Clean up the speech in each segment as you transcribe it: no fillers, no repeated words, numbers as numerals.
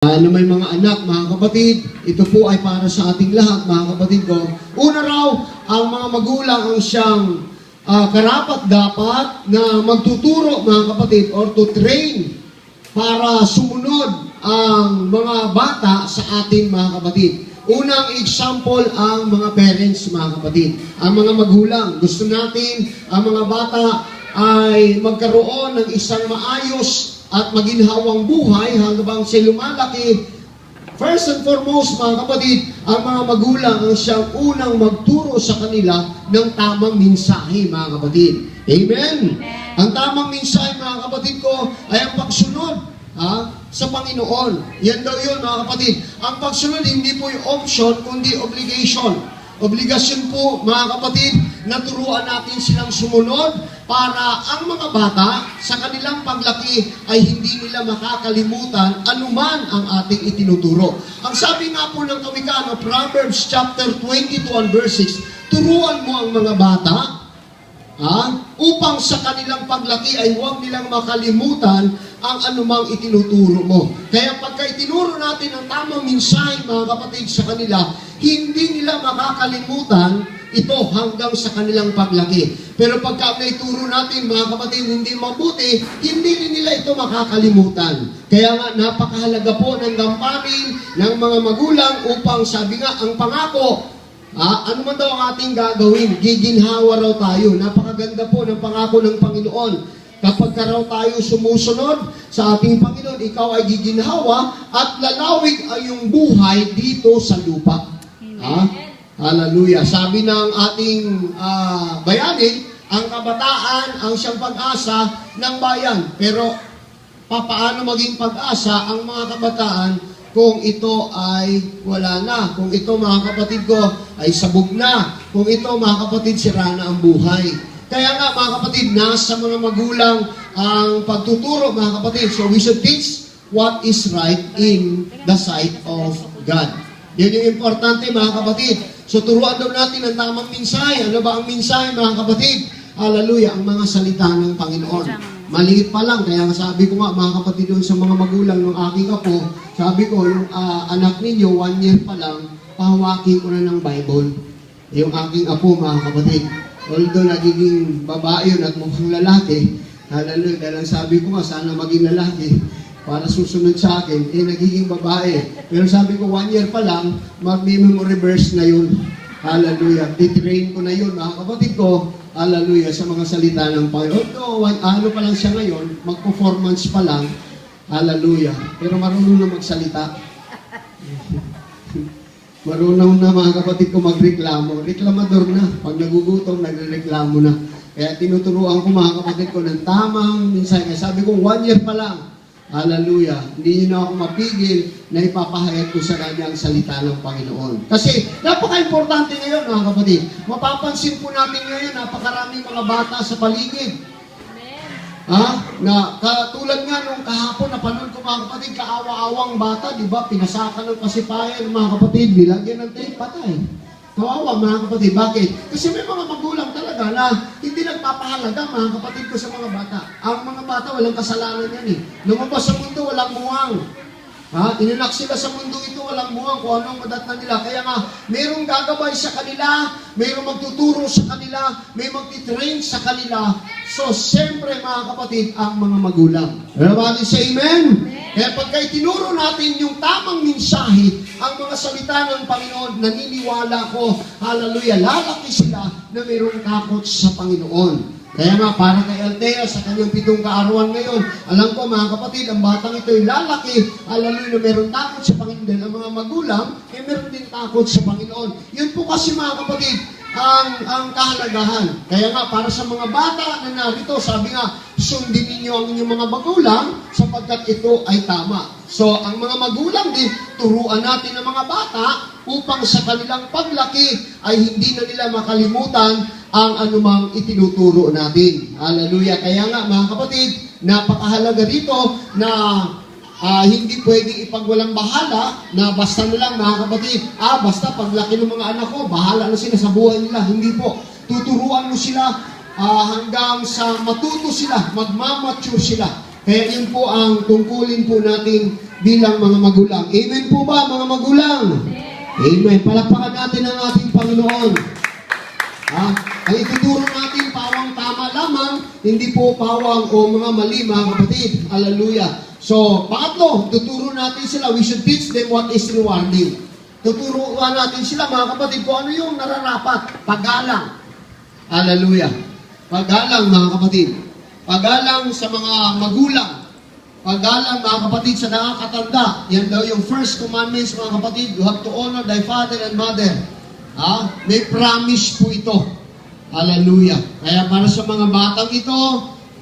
Na may mga anak, mga kapatid, ito po ay para sa ating lahat, mga kapatid ko. Una raw, ang mga magulang ang siyang karapat-dapat na magtuturo, mga kapatid, or to train para sumunod ang mga bata sa ating mga kapatid. Unang example ang mga parents, mga kapatid. Ang mga magulang, gusto natin ang mga bata ay magkaroon ng isang maayos at maginhawang buhay hanggang sila lumalaki. First and foremost, mga kapatid, ang mga magulang ang siyang unang magturo sa kanila ng tamang mensahe, mga kapatid. Amen? Ang tamang mensahe, mga kapatid ko, ay ang pagsunod sa Panginoon. Yan daw yun, mga kapatid. Ang pagsunod, hindi po yung option, kundi obligation. Obligasyon po, mga kapatid, na turuan natin silang sumunod para ang mga bata sa kanilang paglaki ay hindi nila makakalimutan anuman ang ating itinuturo. Ang sabi nga po ng Kawikaan, Proverbs chapter 22 and verse 6, turuan mo ang mga bata upang sa kanilang paglaki ay huwag nilang makalimutan ang anumang itinuturo mo. Kaya pagka itinuro natin ang tamang mensahe, mga kapatid, sa kanila, hindi nila makakalimutan ito hanggang sa kanilang paglaki. Pero pagka naituro natin, mga kapatid, hindi mabuti, hindi rin nila ito makakalimutan. Kaya nga, napakahalaga po ng gampanin ng mga magulang upang, sabi nga, ang pangako, ano man daw ang ating gagawin? Giginhawa raw tayo. Napakaganda po ng pangako ng Panginoon. Kapag ka raw tayo sumusunod sa ating Panginoon, ikaw ay giginhawa at lalawig ay yung buhay dito sa lupa. Hallelujah. Sabi ng ating bayani, ang kabataan ang siyang pag-asa ng bayan. Pero papaano maging pag-asa ang mga kabataan kung ito ay wala na, kung ito, mga kapatid ko, ay sabog na, kung ito, mga kapatid, sira na ang buhay. Kaya nga, mga kapatid, nasa mga magulang ang pagtuturo, mga kapatid. So we should teach what is right in the sight of God. Yan yung importante, mga kapatid. So turuan daw natin ang tamang mensahe. Ano ba ang mensahe, mga kapatid? Hallelujah, ang mga salita ng Panginoon. Maliit pa lang, kaya sabi ko nga, mga kapatid, doon sa mga magulang ng aking apo, sabi ko, yung anak ninyo, 1 year pa lang, pahawakin ko na ng Bible. Yung aking apo, mga kapatid. Although nagiging babae yun at mukhang lalaki, hallelujah, dahil sabi ko nga, sana maging lalaki para susunod sa akin, nagiging babae. Pero sabi ko, 1 year pa lang, mag-memory verse na yun. Hallelujah. Titrain ko na yun, mga kapatid ko. Hallelujah, sa mga salita ng Panginoon. Ano pa lang siya ngayon, mag-performance pa lang. Hallelujah. Pero marunong na magsalita. Marunong na, mga kapatid ko, magreklamo. Reklamador na. Pag nagugutom, nagreklamo na. Kaya tinuturuan ko, mga kapatid ko, ng tamang minsan. Kaya sabi ko, 1 year pa lang. Hallelujah. Hindi niyo na ako mapigil na ipapahayag ko sa kanya ang salita ng Panginoon. Kasi napaka-importante ngayon, mga kapatid. Mapapansin po natin ngayon, napakaraming mga bata sa paligid. Na katulad nga nung kahapon, napanood ko, mga kapatid, kaawa-awang bata, di ba? Pinasakan ng kasipayan, mga kapatid, bilagyan ng tape, patay. Kawawa, mga kapatid. Bakit? Kasi may mga magulang talaga na hindi nagpapahalaga, mga kapatid ko, sa mga bata. Ang mga bata, walang kasalanan yan eh. Lumabas sa mundo, walang muwang. Inanak sila sa mundo ito, walang muwang kung anong madatnan nila. Kaya nga, mayroong gagabay sa kanila, mayroong magtuturo sa kanila, may magtitrain sa kanila. So, siyempre, mga kapatid, ang mga magulang. Everybody say amen? Kaya pagka itinuro natin yung tamang mensahe, ang mga salita ng Panginoon, naniniwala ko, hallelujah, lalaki sila na mayroong takot sa Panginoon. Kaya nga, para kay Althea, sa kanyang 7 kaarawan ngayon, alam ko, mga kapatid, ang batang ito ay lalaki, hallelujah, na mayroong takot sa Panginoon. Dahil ang mga magulang, mayroon din takot sa Panginoon. Yun po kasi, mga kapatid, ang kahalagahan. Kaya nga, para sa mga bata na narito, sabi nga, sundin ninyo ang inyong mga magulang sapagkat ito ay tama. So, ang mga magulang din, turuan natin ang mga bata upang sa kanilang paglaki ay hindi na nila makalimutan ang anumang itinuturo natin. Hallelujah. Kaya nga, mga kapatid, napakahalaga dito na hindi pwedeng ipagwalang bahala na basta na lang, mga kapatid, basta paglaki ng mga anak ko, bahala na sila sa buhay nila. Hindi po. Tuturuan mo sila hanggang sa matuto sila, magmamature sila. Kaya yun po ang tungkulin po natin bilang mga magulang. Amen po ba, mga magulang? Amen. Palakpakan natin ang ating Panginoon. Ha? Ang ituturo natin, pawang tama lamang, hindi po pawang o mga mali, mga kapatid. Hallelujah. So, pangatlo, tuturo natin sila. We should teach them what is rewarding. Tuturuan natin sila, mga kapatid, kung ano yung nararapat. Paggalang. Hallelujah. Paggalang, mga kapatid. Paggalang sa mga magulang. Paggalang, mga kapatid, sa nakakatanda. Yan daw yung first commandments, mga kapatid. You have to honor thy father and mother. May promise po ito. Hallelujah. Kaya para sa mga batang ito,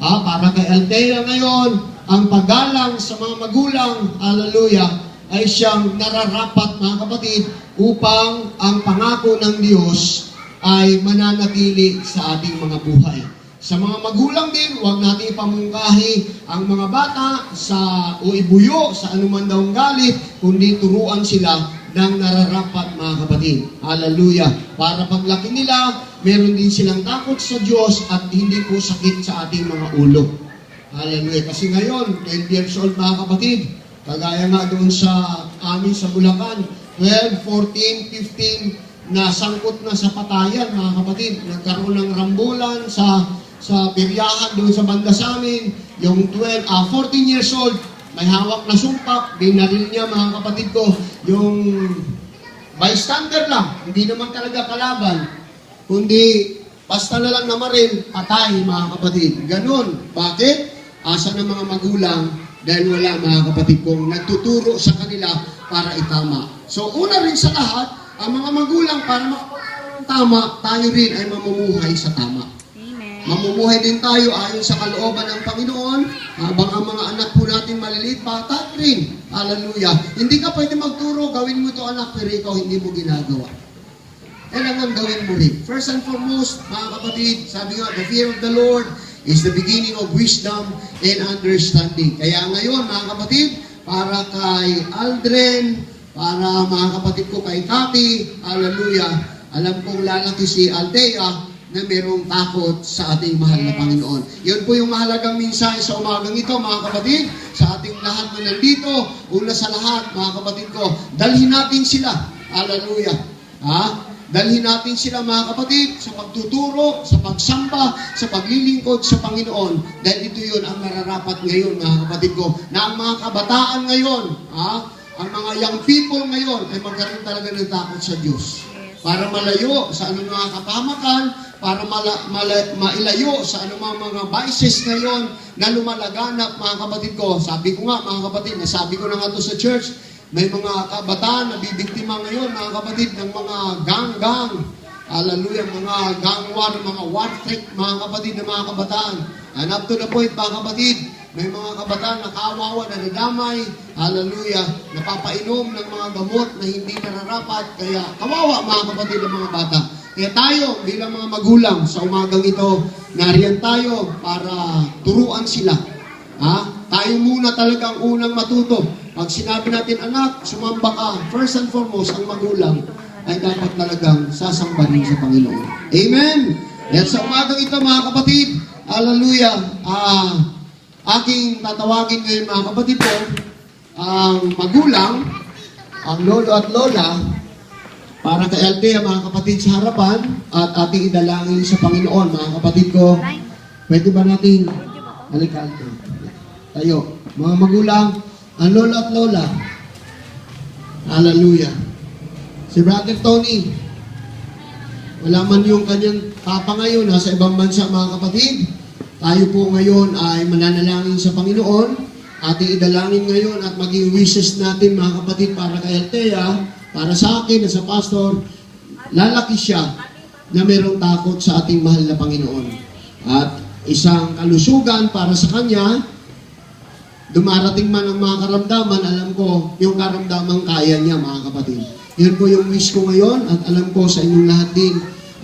para kay Althea ngayon, ang paggalang sa mga magulang, hallelujah, ay siyang nararapat, mga kapatid, upang ang pangako ng Diyos ay mananatili sa ating mga buhay. Sa mga magulang din, huwag natin ipamungkahi ang mga bata o ibuyo sa anuman daw galit, kundi turuan sila ng nararapat, mga kapatid. Hallelujah. Para paglaki nila, meron din silang takot sa Diyos at hindi po sakit sa ating mga ulo. Hallelujah. Kasi ngayon, 12 years old, mga kapatid, kagaya nga doon sa amin sa Bulacan, 12, 14, 15, na sangkot na sa patayan, mga kapatid. Nagkaroon ng rambulan sa biryahan doon sa banda sa amin. Yung 14 years old, may hawak na sumpak, binaril niya, mga kapatid ko, yung bystander lang, hindi naman talaga kalaban, kundi basta na lang namaril, patay, mga kapatid. Ganun. Bakit? Asa ng mga magulang, dahil wala, mga kapatid kong nagtuturo sa kanila para itama. So, una rin sa lahat, ang mga magulang, para makapagtama, tayo rin ay mamumuhay sa tama. Mamumuhay din tayo ayon sa kalooban ng Panginoon, habang ang mga anak po natin maliliit, bata rin. Hallelujah. Hindi ka pwede magturo, gawin mo ito anak, pero ikaw hindi mo ginagawa. Kailangan gawin mo rin. First and foremost, mga kapatid, sabi nga, the fear of the Lord is the beginning of wisdom and understanding. Kaya ngayon, mga kapatid, para kay Aldrin, para mga kapatid ko kay Cathy, hallelujah, alam kong lalaki si Althea, na mayroong takot sa ating mahal na Panginoon. Yun po yung mahalagang mensahe sa umagang ito, mga kapatid, sa ating lahat na nandito. Una sa lahat, mga kapatid ko, dalhin natin sila. Hallelujah. Dalhin natin sila, mga kapatid, sa pagtuturo, sa pagsamba, sa paglilingkod sa Panginoon. Dahil ito yun ang nararapat ngayon, mga kapatid ko, na ang mga kabataan ngayon, ang mga young people ngayon, ay magkaroon talaga ng takot sa Diyos. Para malayo sa anumang kapahamakan, para mailayo sa anumang mga vices ngayon na lumalaganap, mga kapatid ko. Sabi ko nga, mga kapatid, nasabi ko na nga ito sa church, may mga kabataan na bibiktima ngayon, mga kapatid, ng mga gang-gang. Hallelujah, mga gang war, mga war trick, mga kapatid, ng mga kabataan. And up to the point, mga kapatid, may mga kabataan na kawawa, na nadamay, hallelujah, napapainom ng mga gamot na hindi nararapat. Kaya kawawa, mga kapatid, ng mga bata. Kaya tayo, bilang mga magulang, sa umagang ito, nariyan tayo para turuan sila. Tayo muna talagang unang matuto. Pag sinabi natin, anak, sumamba ka, first and foremost, ang magulang ay dapat talagang sasambahin sa Panginoon. Amen? At sa umagang ito, mga kapatid, hallelujah, aking tatawagin ngayon, mga kapatid ko, ang magulang, ang lolo at lola, para kay Althea, mga kapatid, sa harapan, at ating idalangin sa Panginoon, mga kapatid ko. Pwede ba natin, halika, Althea, tayo, mga magulang, ang lolo at lola, hallelujah. Si Brother Tony, wala man yung kanyang papa ngayon, nasa ibang bansa, mga kapatid. Tayo po ngayon ay mananalangin sa Panginoon, ating idalangin ngayon at maging wishes natin, mga kapatid, para kay Althea, para sa akin na sa pastor, lalaki siya na mayroong takot sa ating mahal na Panginoon. At isang kalusugan para sa kanya, dumarating man ang mga karamdaman, alam ko, yung karamdaman kaya niya, mga kapatid. Yun po yung wish ko ngayon, at alam ko sa inyong lahat din,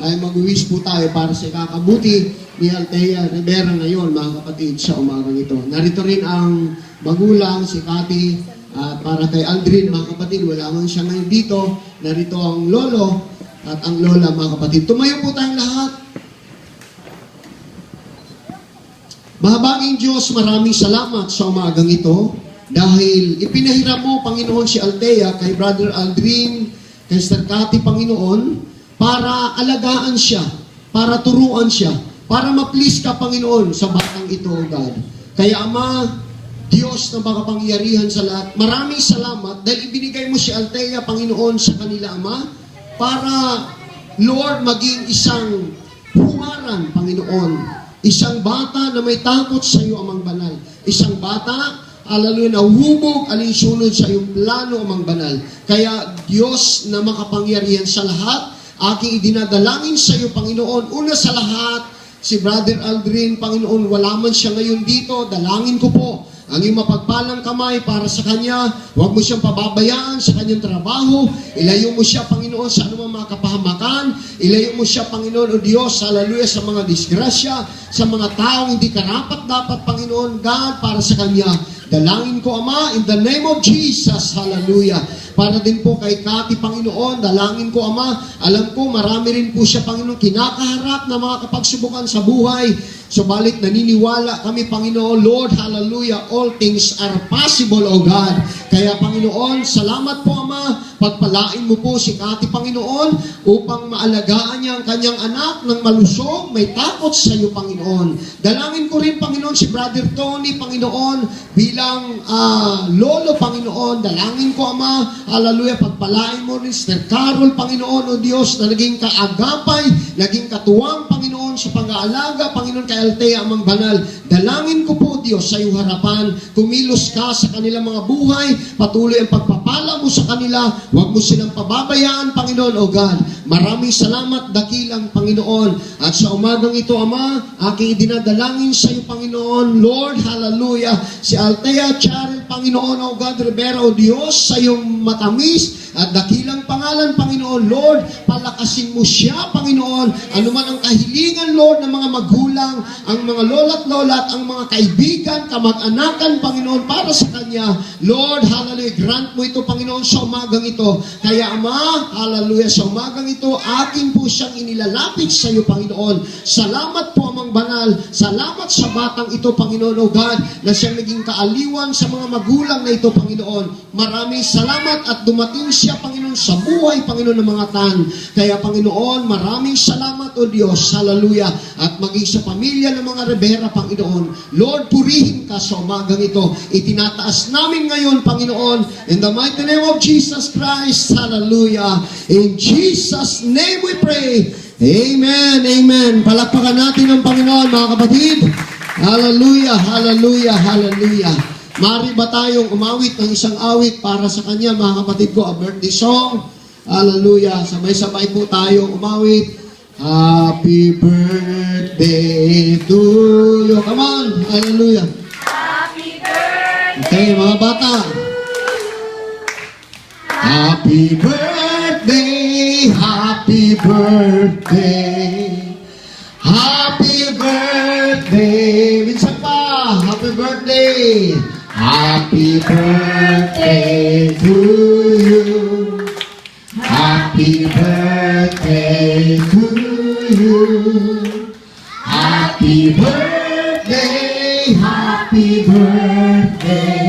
ay mag-wish po tayo para sa ikakabuti ni Althea Rivera ngayon, mga kapatid, sa umagang ito. Narito rin ang magulang, si Cathy, at para kay Aldrin, mga kapatid, wala man siya ngayon dito. Narito ang lolo at ang lola, mga kapatid. Tumayo po tayong lahat. Mahabaging Diyos, maraming salamat sa umagang ito. Dahil ipinahiram mo, Panginoon, si Althea, kay Brother Aldrin, kay Sister Cathy, Panginoon, para alagaan siya, para turuan siya, para ma-please ka, Panginoon, sa batang ito, O God. Kaya, Ama, Diyos na makapangyarihan sa lahat, maraming salamat dahil ibinigay mo si Althea, Panginoon, sa kanila, Ama, para, Lord, maging isang huwaran, Panginoon. Isang bata na may takot sa iyo, Amang Banal. Isang bata, hallelujah, na hubog, alinsunod sa iyong plano, Amang Banal. Kaya, Diyos na makapangyarihan sa lahat, aking idinadalangin sa iyo, Panginoon. Una sa lahat, si Brother Aldrin, Panginoon, wala man siya ngayon dito, dalangin ko po ang iyong mapagpalang kamay para sa kanya. Huwag mo siyang pababayaan sa kanyang trabaho. Ilayo mo siya, Panginoon, sa anumang mga kapahamakan. Ilayo mo siya, Panginoon, O Diyos, hallelujah, sa mga disgrasya, sa mga taong hindi karapat-dapat, Panginoon, God, para sa kanya. Dalangin ko, Ama, in the name of Jesus, hallelujah. Para din po kay Cathy, Panginoon, dalangin ko, Ama, alam ko, marami rin po siya, Panginoon, kinakaharap na mga kapagsubukan sa buhay. Subalit naniniwala kami, Panginoon, Lord, hallelujah, all things are possible, O God. Kaya, Panginoon, salamat po, Ama, pagpalain mo po si Cathy, Panginoon, upang maalagaan niya ang kanyang anak ng malusog, may takot sa iyo, Panginoon. Dalangin ko rin, Panginoon, si Brother Tony, Panginoon, bilang lolo, Panginoon, dalangin ko, Ama, hallelujah, pagpalain mo rin, Sister Carol, Panginoon, O Diyos, na naging kaagapay, naging katuwang, Panginoon, sa pag-aalaga, Panginoon, kay Althea, Amang Banal. Dalangin ko po, Diyos, sa iyong harapan, kumilos ka sa kanilang mga buhay, patuloy ang pagpapala mo sa kanila, huwag mo silang pababayaan, Panginoon, O God. Maraming salamat, dakilang Panginoon. At sa umagang ito, Ama, aking idinadalangin sa iyo, Panginoon, Lord, hallelujah, si Althea Charel, Panginoon, O God, Rivera, O Diyos, sa iyong matamis at dakilang pangalan, Panginoon, Lord, palakasin mo siya, Panginoon, anuman ang kahilingan, Lord, ng mga magulang, ang mga lola't lolat, ang mga kaibigan, kamag-anakan, Panginoon, para sa kanya, Lord, hallelujah, grant mo ito, Panginoon, sa umagang ito. Kaya, Ama, hallelujah, sa umagang ito, akin po siyang inilalapit sa iyo, Panginoon. Salamat po, Amang Banal, salamat sa batang ito, Panginoon, O God, na siyang naging kaaliwan sa mga magulang na ito, Panginoon. Maraming salamat at dumating siya, Panginoon, sa buhay, Panginoon, ng mga tan. Kaya, Panginoon, maraming salamat, O Diyos, hallelujah, at maging sa pamilya ng mga Rivera, Panginoon. Lord, purihin ka sa umagang ito. Itinataas namin ngayon, Panginoon, in the mighty name of Jesus Christ, hallelujah. In Jesus' name we pray. Amen, amen. Palakpakan natin ang Panginoon, mga kapatid. Hallelujah, hallelujah, hallelujah. Mari ba tayong umawit ng isang awit para sa kanya, mga kapatid ko, a birthday song? Hallelujah. Sabay-sabay po tayong umawit. Happy birthday to you. Come on. Hallelujah. Happy birthday. Okay, mga bata. Happy birthday. Happy birthday. Happy birthday. Minsan pa. Happy birthday. Happy birthday to you. Happy birthday to you. Happy birthday. Happy birthday.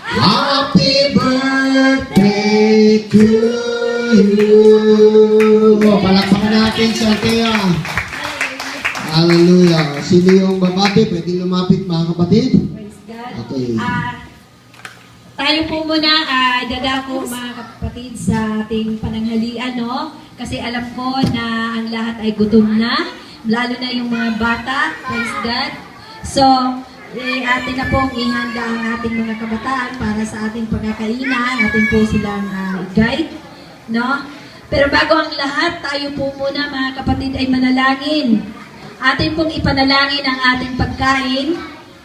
Happy birthday to you. Palakpakan natin si Althea. Hallelujah. Sino yung babati? Pwede lumapit, mga kapatid? Praise God. Okay. Tayo po muna, dadako mga kapatid sa ating pananghalian, no? Kasi alam ko na ang lahat ay gutom na, lalo na yung mga bata, praise God. So, atin na pong ihanda ang ating mga kabataan para sa ating pagkakainan, atin po silang i-guide, no? Pero bago ang lahat, tayo po muna mga kapatid ay manalangin. Atin pong ipanalangin ang ating pagkain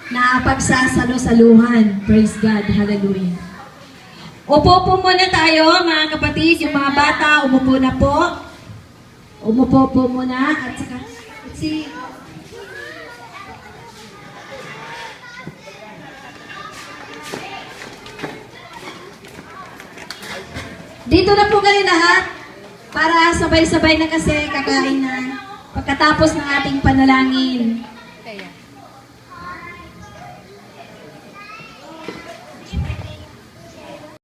na pagsasalo-saluhan. Praise God. Hallelujah. Upo po muna tayo, mga kapatid. Yung mga bata, umupo na po. Umupo po muna. At saka, dito na po kayo lahat para sabay-sabay na kasi kakain na pagkatapos ng ating panalangin.